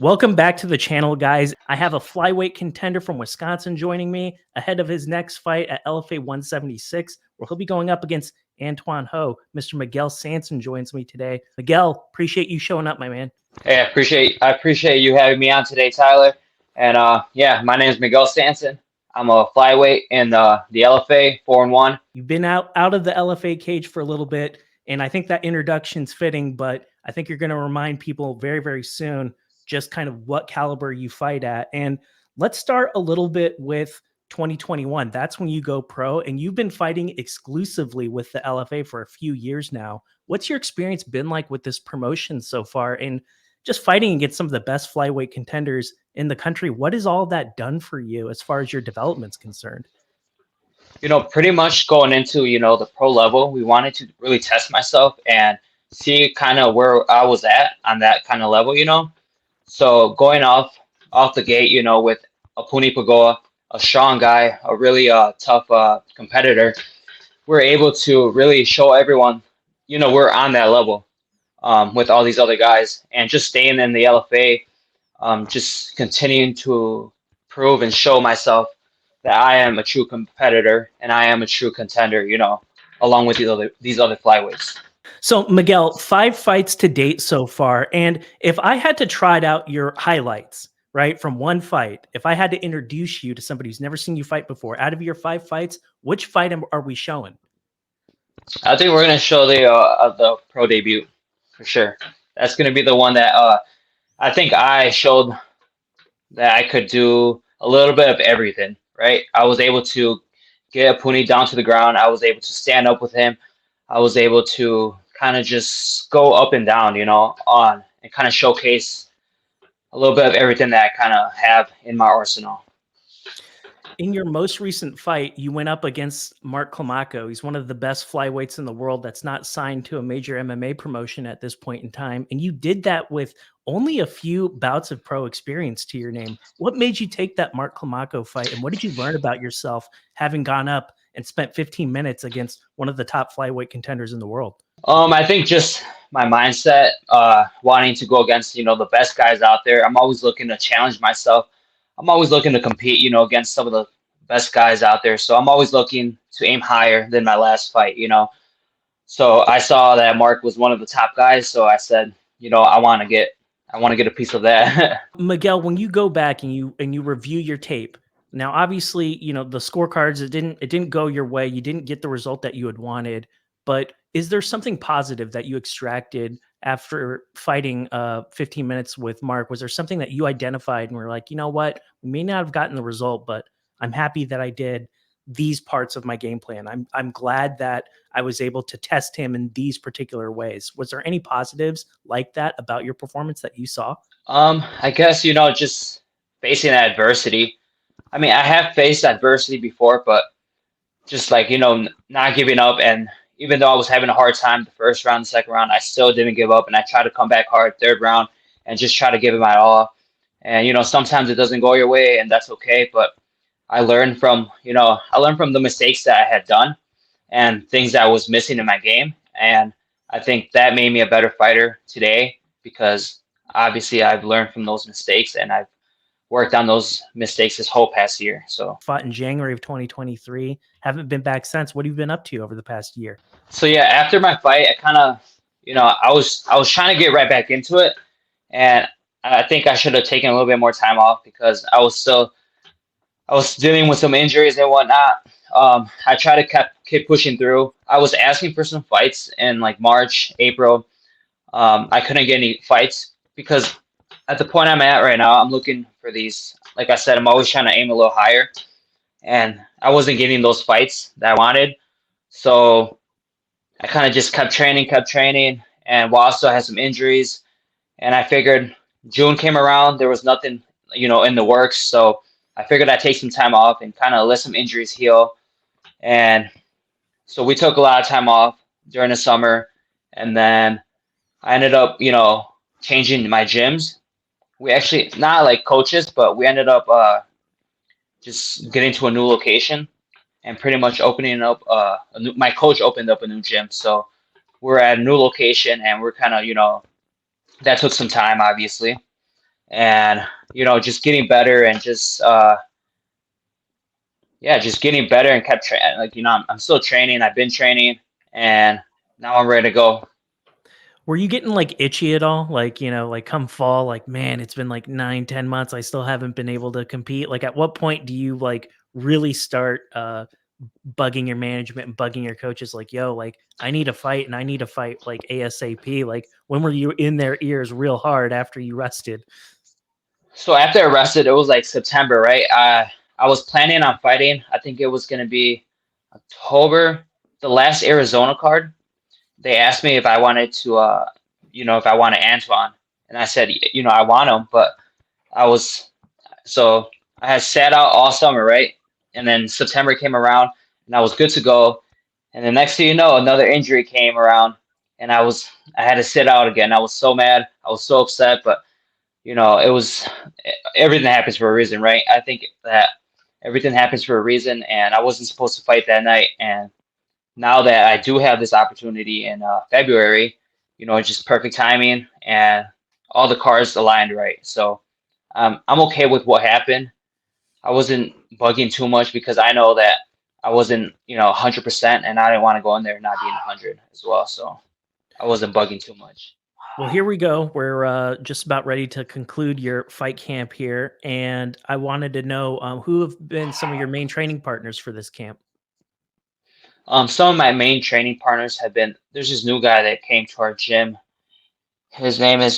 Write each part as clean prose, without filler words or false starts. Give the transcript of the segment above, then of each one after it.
Welcome back to the channel, guys. I have a flyweight contender from Wisconsin joining me ahead of his next fight at LFA 176, where he'll be going up against An Tuan Ho. Mr. Miguel Sanson joins me today. Miguel, appreciate you showing up, my man. Hey, I appreciate you having me on today, Tyler. And yeah, my name is Miguel Sanson. I'm a flyweight in the LFA 4-1. You've been out of the LFA cage for a little bit, and I think that introduction's fitting, but I think you're going to remind people very, very soon just kind of what caliber you fight at. And let's start a little bit with 2021. That's when you go pro, and you've been fighting exclusively with the LFA for a few years now. What's your experience been like with this promotion so far, and just fighting against some of the best flyweight contenders in the country? What has all that done for you as far as your development's concerned? Pretty much going into, the pro level, we wanted to really test myself and see kind of where I was at on that kind of level. So going off the gate, with a Puni Pagoa, a strong guy, a really tough competitor, we're able to really show everyone, we're on that level with all these other guys, and just staying in the LFA, just continuing to prove and show myself that I am a true competitor and I am a true contender, along with these other flyweights. So, Miguel, 5 fights to date so far. And if I had to trot out your highlights, right, from one fight, if I had to introduce you to somebody who's never seen you fight before, out of your 5 fights, which fight are we showing? I think we're going to show the pro debut for sure. That's going to be the one that I think I showed that I could do a little bit of everything, right? I was able to get a Puni down to the ground. I was able to stand up with him. I was able to kind of just go up and down, and kind of showcase a little bit of everything that I kind of have in my arsenal. In your most recent fight, you went up against Mark Climaco. He's one of the best flyweights in the world that's not signed to a major MMA promotion at this point in time. And you did that with only a few bouts of pro experience to your name. What made you take that Mark Climaco fight, and what did you learn about yourself having gone up and spent 15 minutes against one of the top flyweight contenders in the world? I think just my mindset, wanting to go against, the best guys out there. I'm always looking to challenge myself. I'm always looking to compete, against some of the best guys out there. So I'm always looking to aim higher than my last fight, So I saw that Mark was one of the top guys. So I said, I want to get a piece of that. Miguel, when you go back and you review your tape, now obviously, the scorecards, it didn't go your way. You didn't get the result that you had wanted, but is there something positive that you extracted after fighting 15 minutes with Mark? Was there something that you identified and were like, you know what, we may not have gotten the result, but I'm happy that I did these parts of my game plan. I'm glad that I was able to test him in these particular ways. Was there any positives like that about your performance that you saw? I guess, just facing adversity. I mean, I have faced adversity before, but just like, not giving up. And even though I was having a hard time the first round, the second round, I still didn't give up. And I tried to come back hard third round and just try to give it my all. And, sometimes it doesn't go your way, and that's okay. But I learned from the mistakes that I had done and things that I was missing in my game. And I think that made me a better fighter today, because obviously I've learned from those mistakes and I've worked on those mistakes this whole past year. So fought in January of 2023. Haven't been back since. What have you been up to over the past year? So yeah, after my fight, I kind of, I was trying to get right back into it, and I think I should have taken a little bit more time off because I was dealing with some injuries and whatnot. I tried to keep pushing through. I was asking for some fights in like March, April. I couldn't get any fights because at the point I'm at right now, I'm looking for these. Like I said, I'm always trying to aim a little higher, and I wasn't getting those fights that I wanted. So I kind of just kept training, and while I still had some injuries, and I figured June came around, there was nothing, in the works. So I figured I'd take some time off and kind of let some injuries heal. And so we took a lot of time off during the summer, and then I ended up, changing my gyms. We actually, not like coaches, but we ended up just getting to a new location and pretty much opening up my coach opened up a new gym. So we're at a new location, and we're kind of, that took some time, obviously. and just getting better and just just getting better and kept training. Like I'm still training. I've been training, and now I'm ready to go. Were you getting like itchy at all? Like, like come fall, like, man, it's been like 9, 10 months. I still haven't been able to compete. Like, at what point do you like really start bugging your management and bugging your coaches? Like, yo, like I need a fight and I need to fight like ASAP. Like, when were you in their ears real hard after you rested? So after I rested, it was like September, right? I was planning on fighting. I think it was going to be October, the last Arizona card. They asked me if I wanted to, if I wanted Antoine, and I said, I want him, but I was so I had sat out all summer, right? And then September came around, and I was good to go. And the next thing you know, another injury came around, and I had to sit out again. I was so mad, I was so upset, but it was everything happens for a reason, right? I think that everything happens for a reason, and I wasn't supposed to fight that night. And now that I do have this opportunity in February, it's just perfect timing, and all the cards aligned right. So I'm okay with what happened. I wasn't bugging too much because I know that I wasn't, 100%, and I didn't want to go in there not being 100 as well. So I wasn't bugging too much. Well, here we go. We're just about ready to conclude your fight camp here. And I wanted to know who have been some of your main training partners for this camp? Some of my main training partners have been, there's this new guy that came to our gym. His name is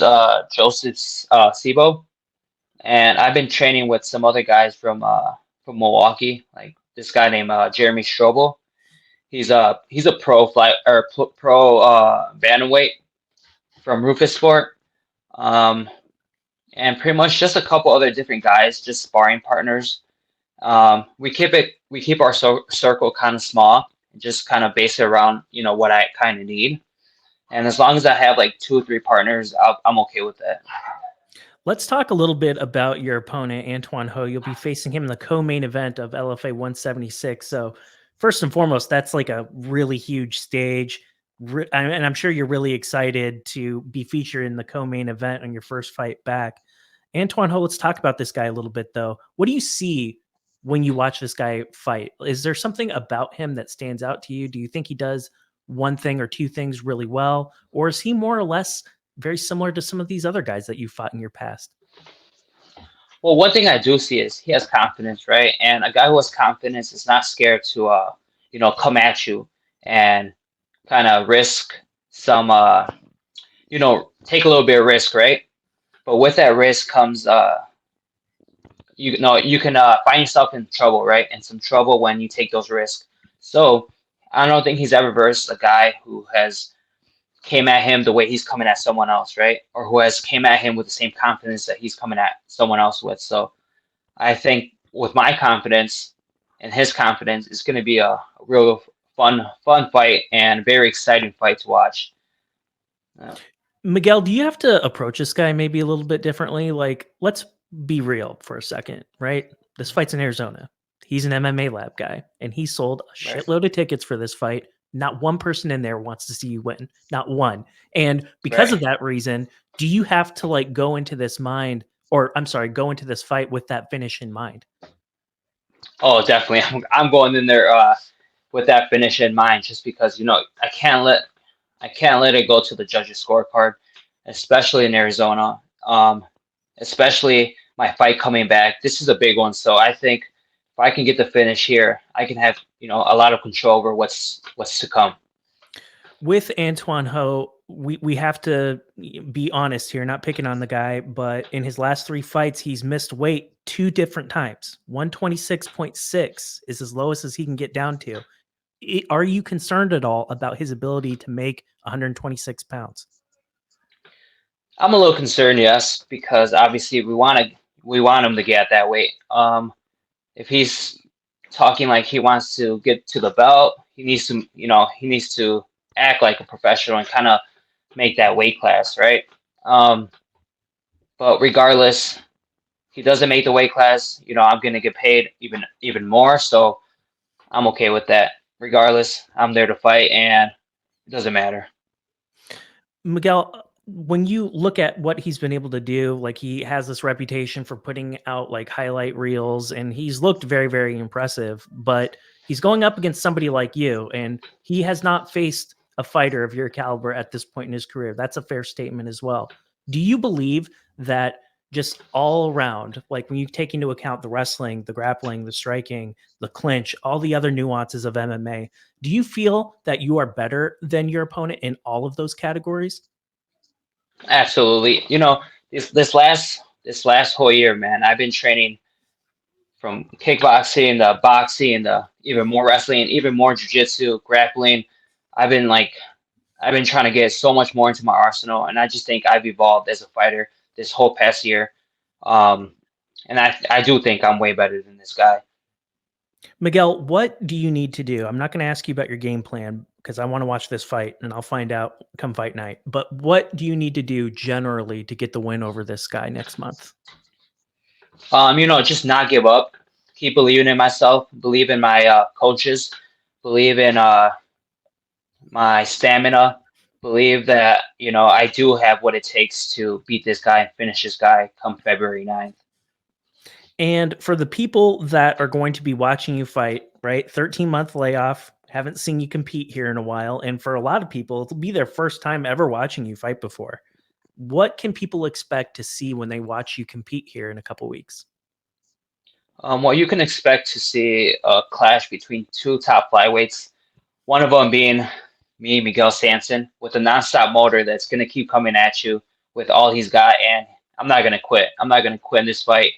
Joseph Sibo, and I've been training with some other guys from Milwaukee, like this guy named Jeremy Strobel. He's a pro bantamweight from Rufus Sport, um, and pretty much just a couple other different guys, just sparring partners. We keep our circle kind of small, and just kind of base it around what I kind of need. And as long as I have like 2 or 3 partners, I'm okay with that. Let's talk a little bit about your opponent, Antoine Ho. You'll be facing him in the co-main event of LFA 176. So, first and foremost, that's like a really huge stage. And I'm sure you're really excited to be featured in the co-main event on your first fight back. Antoine Ho, let's talk about this guy a little bit, though. What do you see when you watch this guy fight? Is there something about him that stands out to you? Do you think he does one thing or two things really well? Or is he more or less very similar to some of these other guys that you fought in your past? Well, one thing I do see is he has confidence, right? And a guy who has confidence is not scared to, come at you and kind of risk some, take a little bit of risk, right? But with that risk comes, you can find yourself in trouble, right? And some trouble when you take those risks. So I don't think he's ever versed a guy who has came at him the way he's coming at someone else, right? Or who has came at him with the same confidence that he's coming at someone else with. So I think with my confidence and his confidence, it's going to be a real fun fight and very exciting fight to watch. Miguel, do you have to approach this guy maybe a little bit differently? Like, let's be real for a second, right? This fight's in Arizona. He's an MMA lab guy, and he sold a Right. shitload of tickets for this fight. Not one person in there wants to see you win. Not one. And because of Right. that reason, do you have to like go into this mind, or I'm sorry, go into this fight with that finish in mind? Oh, definitely. I'm going in there with that finish in mind, just because I can't let it go to the judges' scorecard, especially in Arizona. Especially my fight coming back. This is a big one, so I think if I can get the finish here, I can have a lot of control over what's to come. With Antoine Ho, we have to be honest here, not picking on the guy, but in his last 3 fights, he's missed weight 2 different times. 126.6 is as lowest as he can get down to. Are you concerned at all about his ability to make 126 pounds? I'm a little concerned, yes, because obviously we want him to get that weight. If he's talking like he wants to get to the belt, he needs to act like a professional and kind of make that weight class, right? Um, but regardless, he doesn't make the weight class. I'm gonna get paid even more, so I'm okay with that. Regardless, I'm there to fight, and it doesn't matter. Miguel, when you look at what he's been able to do, like he has this reputation for putting out like highlight reels and he's looked very, very impressive, but he's going up against somebody like you and he has not faced a fighter of your caliber at this point in his career. That's a fair statement as well. Do you believe that just all around, like when you take into account the wrestling, the grappling, the striking, the clinch, all the other nuances of MMA, do you feel that you are better than your opponent in all of those categories? Absolutely. This last whole year, man, I've been training from kickboxing, the boxing, the even more wrestling, even more jujitsu, grappling. I've been like I've been trying to get so much more into my arsenal, and I just think I've evolved as a fighter this whole past year. Um, and I do think I'm way better than this guy. Miguel, what do you need to do? I'm not going to ask you about your game plan because I want to watch this fight and I'll find out come fight night. But what do you need to do generally to get the win over this guy next month? Just not give up, keep believing in myself, believe in my coaches, believe in my stamina, believe that I do have what it takes to beat this guy and finish this guy come February 9th. And for the people that are going to be watching you fight, right? 13-month layoff, haven't seen you compete here in a while. And for a lot of people, it'll be their first time ever watching you fight before. What can people expect to see when they watch you compete here in a couple weeks? Well, you can expect to see a clash between two top flyweights, one of them being me, Miguel Sanson, with a nonstop motor that's going to keep coming at you with all he's got. And I'm not going to quit. I'm not going to quit in this fight.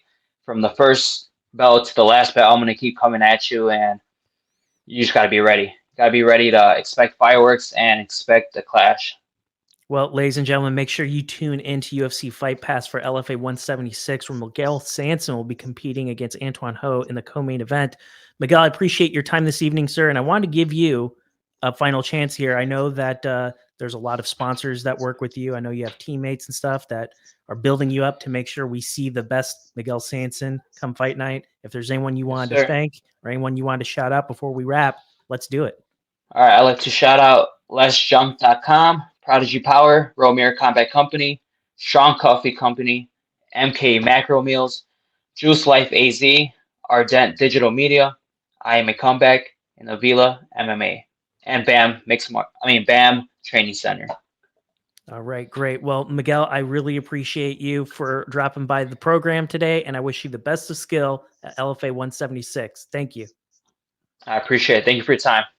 From the first bell to the last bell, I'm going to keep coming at you. And you just got to be ready. Got to be ready to expect fireworks and expect the clash. Well, ladies and gentlemen, make sure you tune into UFC Fight Pass for LFA 176, where Miguel Sanson will be competing against An Tuan Ho in the co-main event. Miguel, I appreciate your time this evening, sir, and I want to give you a final chance here. I know that there's a lot of sponsors that work with you. I know you have teammates and stuff that are building you up to make sure we see the best Miguel Sanson come fight night. If there's anyone you Yes, wanted to sir. thank or anyone you wanted to shout out before we wrap, let's do it. All right, I'd like to shout out lessjunk.com, Prodigy Power, Romero Combat Company, Strong Coffee Company, MK Macro Meals, Juice Life AZ, Ardent Digital Media, I Am a Comeback, and Avila MMA, and BAM Training Center. All right, great. Well, Miguel, I really appreciate you for dropping by the program today, and I wish you the best of skill at LFA 176. Thank you. I appreciate it. Thank you for your time.